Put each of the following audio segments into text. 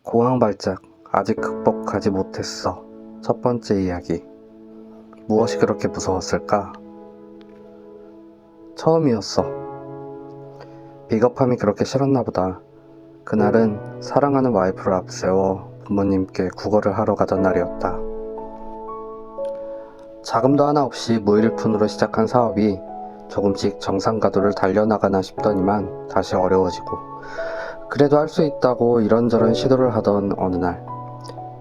공황 발작 아직 극복하지 못했어. 첫 번째 이야기. 무엇이 그렇게 무서웠을까? 처음이었어. 비겁함이 그렇게 싫었나 보다. 그날은 사랑하는 와이프를 앞세워 부모님께 구걸을 하러 가던 날이었다. 자금도 하나 없이 무일푼으로 시작한 사업이 조금씩 정상가도를 달려나가나 싶더니만 다시 어려워지고, 그래도 할 수 있다고 이런저런 시도를 하던 어느 날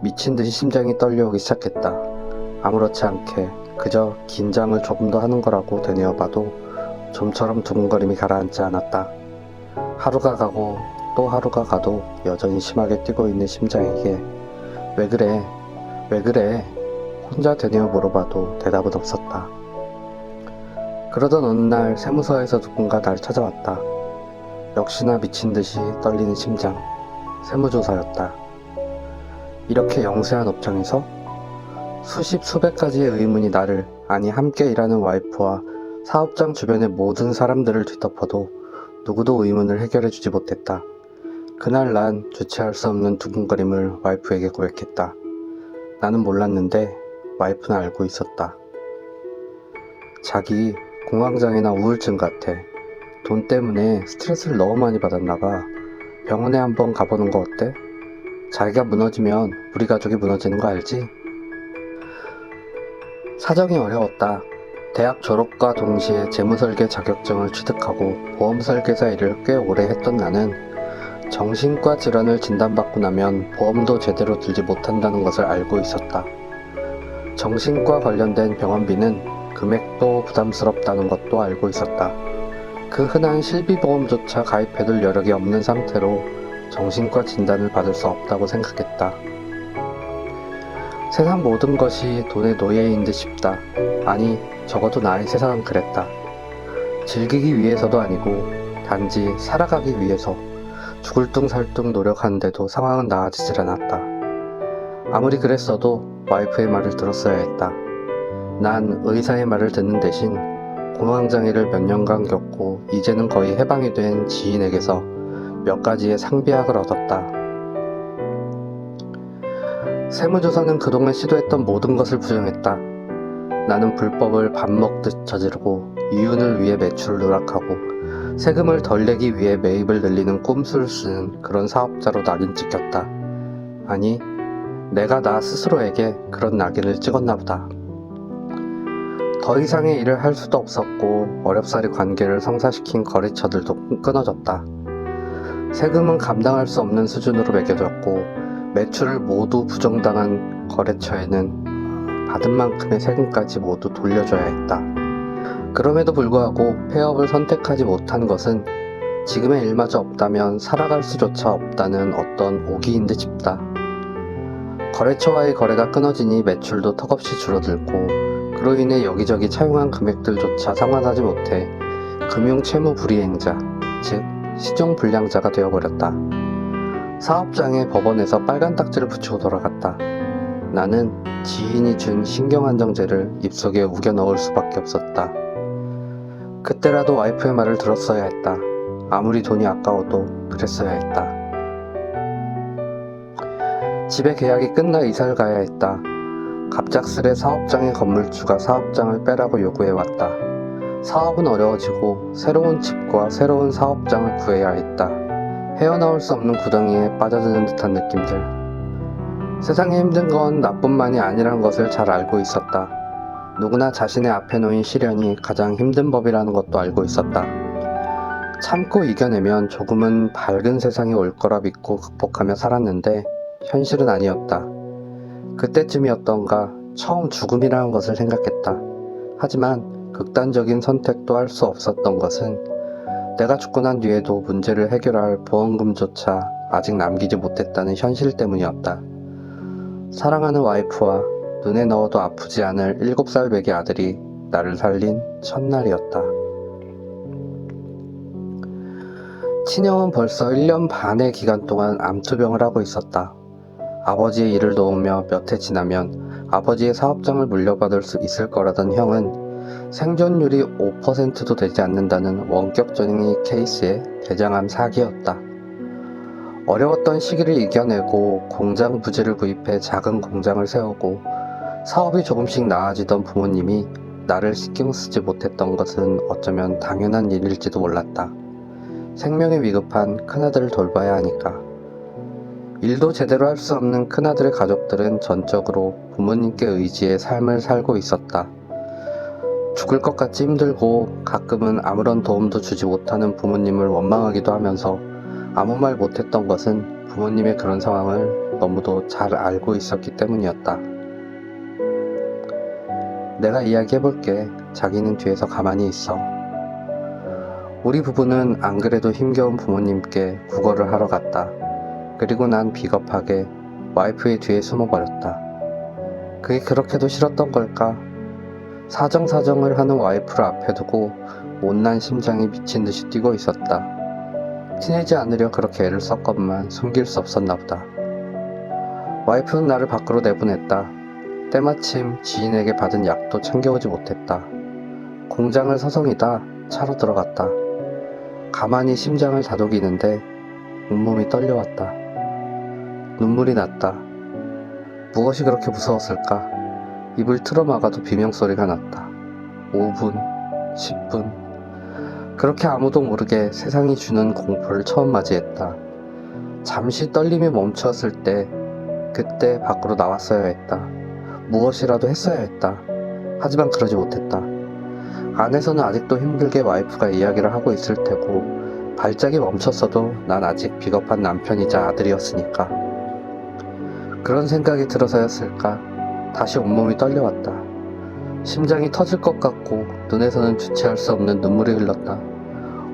미친듯이 심장이 떨려오기 시작했다. 아무렇지 않게 그저 긴장을 조금 더 하는 거라고 되뇌어봐도 좀처럼 두근거림이 가라앉지 않았다. 하루가 가고 또 하루가 가도 여전히 심하게 뛰고 있는 심장에게 왜 그래? 왜 그래? 혼자 되뇌어 물어봐도 대답은 없었다. 그러던 어느 날 세무서에서 누군가 날 찾아왔다. 역시나 미친듯이 떨리는 심장, 세무조사였다. 이렇게 영세한 업장에서 수십 수백 가지의 의문이 나를, 아니 함께 일하는 와이프와 사업장 주변의 모든 사람들을 뒤덮어도 누구도 의문을 해결해주지 못했다. 그날 난 주체할 수 없는 두근거림을 와이프에게 고백했다. 나는 몰랐는데 와이프는 알고 있었다. 자기 공황장애나 우울증 같아. 돈 때문에 스트레스를 너무 많이 받았나봐. 병원에 한번 가보는 거 어때? 자기가 무너지면 우리 가족이 무너지는 거 알지? 사정이 어려웠다. 대학 졸업과 동시에 재무설계 자격증을 취득하고 보험설계사 일을 꽤 오래 했던 나는 정신과 질환을 진단받고 나면 보험도 제대로 들지 못한다는 것을 알고 있었다. 정신과 관련된 병원비는 금액도 부담스럽다는 것도 알고 있었다. 그 흔한 실비보험조차 가입해둘 여력이 없는 상태로 정신과 진단을 받을 수 없다고 생각했다. 세상 모든 것이 돈의 노예인 듯 싶다. 아니, 적어도 나의 세상은 그랬다. 즐기기 위해서도 아니고 단지 살아가기 위해서 죽을 둥 살 둥 노력하는데도 상황은 나아지질 않았다. 아무리 그랬어도 와이프의 말을 들었어야 했다. 난 의사의 말을 듣는 대신 공황장애를 몇 년간 겪고 이제는 거의 해방이 된 지인에게서 몇 가지의 상비약을 얻었다. 세무조사는 그동안 시도했던 모든 것을 부정했다. 나는 불법을 밥 먹듯 저지르고 이윤을 위해 매출을 누락하고 세금을 덜 내기 위해 매입을 늘리는 꼼수를 쓰는 그런 사업자로 낙인 찍혔다. 아니, 내가 나 스스로에게 그런 낙인을 찍었나 보다. 더 이상의 일을 할 수도 없었고 어렵사리 관계를 성사시킨 거래처들도 끊어졌다. 세금은 감당할 수 없는 수준으로 매겨졌고 매출을 모두 부정당한 거래처에는 받은 만큼의 세금까지 모두 돌려줘야 했다. 그럼에도 불구하고 폐업을 선택하지 못한 것은 지금의 일마저 없다면 살아갈 수조차 없다는 어떤 오기인 듯 싶다. 거래처와의 거래가 끊어지니 매출도 턱없이 줄어들고 그로 인해 여기저기 차용한 금액들조차 상환하지 못해 금융채무불이행자, 즉 시종불량자가 되어버렸다. 사업장에 법원에서 빨간 딱지를 붙이고 돌아갔다. 나는 지인이 준 신경안정제를 입속에 우겨 넣을 수밖에 없었다. 그때라도 와이프의 말을 들었어야 했다. 아무리 돈이 아까워도 그랬어야 했다. 집에 계약이 끝나 이사를 가야 했다. 갑작스레 사업장의 건물주가 사업장을 빼라고 요구해왔다. 사업은 어려워지고 새로운 집과 새로운 사업장을 구해야 했다. 헤어나올 수 없는 구덩이에 빠져드는 듯한 느낌들. 세상에 힘든 건 나뿐만이 아니란 것을 잘 알고 있었다. 누구나 자신의 앞에 놓인 시련이 가장 힘든 법이라는 것도 알고 있었다. 참고 이겨내면 조금은 밝은 세상이 올 거라 믿고 극복하며 살았는데 현실은 아니었다. 그때쯤이었던가 처음 죽음이라는 것을 생각했다. 하지만 극단적인 선택도 할 수 없었던 것은 내가 죽고 난 뒤에도 문제를 해결할 보험금조차 아직 남기지 못했다는 현실 때문이었다. 사랑하는 와이프와 눈에 넣어도 아프지 않을 7살 배기 아들이 나를 살린 첫날이었다. 친형은 벌써 1년 반의 기간 동안 암투병을 하고 있었다. 아버지의 일을 도우며 몇 해 지나면 아버지의 사업장을 물려받을 수 있을 거라던 형은 생존율이 5%도 되지 않는다는 원격적인 케이스의 대장암 사기였다. 어려웠던 시기를 이겨내고 공장 부지를 구입해 작은 공장을 세우고 사업이 조금씩 나아지던 부모님이 나를 신경 쓰지 못했던 것은 어쩌면 당연한 일일지도 몰랐다. 생명이 위급한 큰아들을 돌봐야 하니까. 일도 제대로 할 수 없는 큰아들의 가족들은 전적으로 부모님께 의지해 삶을 살고 있었다. 죽을 것 같이 힘들고 가끔은 아무런 도움도 주지 못하는 부모님을 원망하기도 하면서 아무 말 못했던 것은 부모님의 그런 상황을 너무도 잘 알고 있었기 때문이었다. 내가 이야기해볼게. 자기는 뒤에서 가만히 있어. 우리 부부는 안 그래도 힘겨운 부모님께 구걸을 하러 갔다. 그리고 난 비겁하게 와이프의 뒤에 숨어버렸다. 그게 그렇게도 싫었던 걸까? 사정사정을 하는 와이프를 앞에 두고 못난 심장이 미친 듯이 뛰고 있었다. 티내지 않으려 그렇게 애를 썼건만 숨길 수 없었나 보다. 와이프는 나를 밖으로 내보냈다. 때마침 지인에게 받은 약도 챙겨오지 못했다. 공장을 서성이다 차로 들어갔다. 가만히 심장을 다독이는데 온몸이 떨려왔다. 눈물이 났다. 무엇이 그렇게 무서웠을까? 입을 틀어막아도 비명소리가 났다. 5분, 10분. 그렇게 아무도 모르게 세상이 주는 공포를 처음 맞이했다. 잠시 떨림이 멈추었을 때 그때 밖으로 나왔어야 했다. 무엇이라도 했어야 했다. 하지만 그러지 못했다. 안에서는 아직도 힘들게 와이프가 이야기를 하고 있을 테고 발작이 멈췄어도 난 아직 비겁한 남편이자 아들이었으니까. 그런 생각이 들어서였을까? 다시 온몸이 떨려왔다. 심장이 터질 것 같고 눈에서는 주체할 수 없는 눈물이 흘렀다.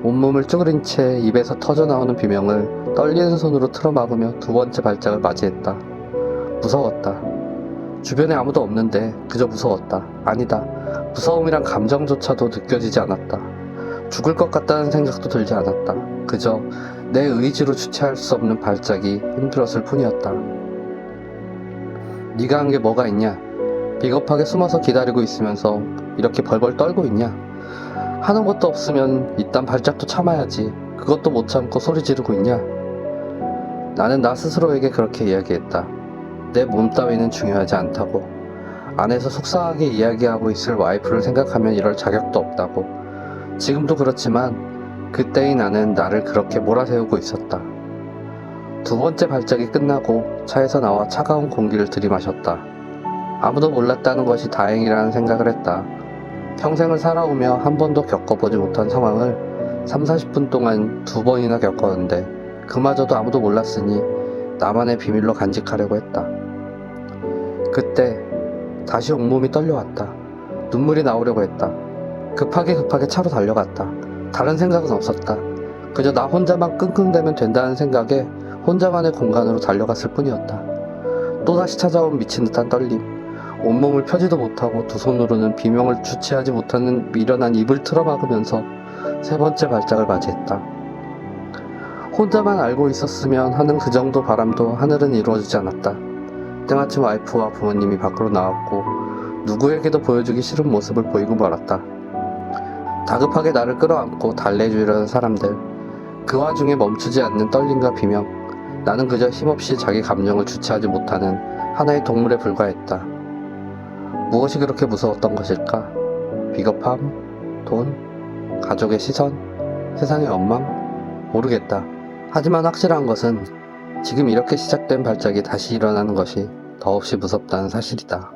온몸을 쭈그린 채 입에서 터져나오는 비명을 떨리는 손으로 틀어막으며 두 번째 발작을 맞이했다. 무서웠다. 주변에 아무도 없는데 그저 무서웠다. 아니다. 무서움이란 감정조차도 느껴지지 않았다. 죽을 것 같다는 생각도 들지 않았다. 그저 내 의지로 주체할 수 없는 발작이 힘들었을 뿐이었다. 네가 한 게 뭐가 있냐? 비겁하게 숨어서 기다리고 있으면서 이렇게 벌벌 떨고 있냐? 하는 것도 없으면 이딴 발작도 참아야지. 그것도 못 참고 소리 지르고 있냐? 나는 나 스스로에게 그렇게 이야기했다. 내 몸 따위는 중요하지 않다고. 안에서 속상하게 이야기하고 있을 와이프를 생각하면 이럴 자격도 없다고. 지금도 그렇지만 그때의 나는 나를 그렇게 몰아세우고 있었다. 두 번째 발작이 끝나고 차에서 나와 차가운 공기를 들이마셨다. 아무도 몰랐다는 것이 다행이라는 생각을 했다. 평생을 살아오며 한 번도 겪어보지 못한 상황을 30-40분 동안 2번이나 겪었는데 그마저도 아무도 몰랐으니 나만의 비밀로 간직하려고 했다. 그때 다시 온몸이 떨려왔다. 눈물이 나오려고 했다. 급하게 차로 달려갔다. 다른 생각은 없었다. 그저 나 혼자만 끙끙대면 된다는 생각에 혼자만의 공간으로 달려갔을 뿐이었다. 또다시 찾아온 미친 듯한 떨림. 온몸을 펴지도 못하고 두 손으로는 비명을 주체하지 못하는 미련한 입을 틀어막으면서 세 번째 발작을 맞이했다. 혼자만 알고 있었으면 하는 그 정도 바람도 하늘은 이루어지지 않았다. 때마침 와이프와 부모님이 밖으로 나왔고 누구에게도 보여주기 싫은 모습을 보이고 말았다. 다급하게 나를 끌어안고 달래주려는 사람들. 그 와중에 멈추지 않는 떨림과 비명. 나는 그저 힘없이 자기 감정을 주체하지 못하는 하나의 동물에 불과했다. 무엇이 그렇게 무서웠던 것일까? 비겁함? 돈? 가족의 시선? 세상의 원망? 모르겠다. 하지만 확실한 것은 지금 이렇게 시작된 발작이 다시 일어나는 것이 더없이 무섭다는 사실이다.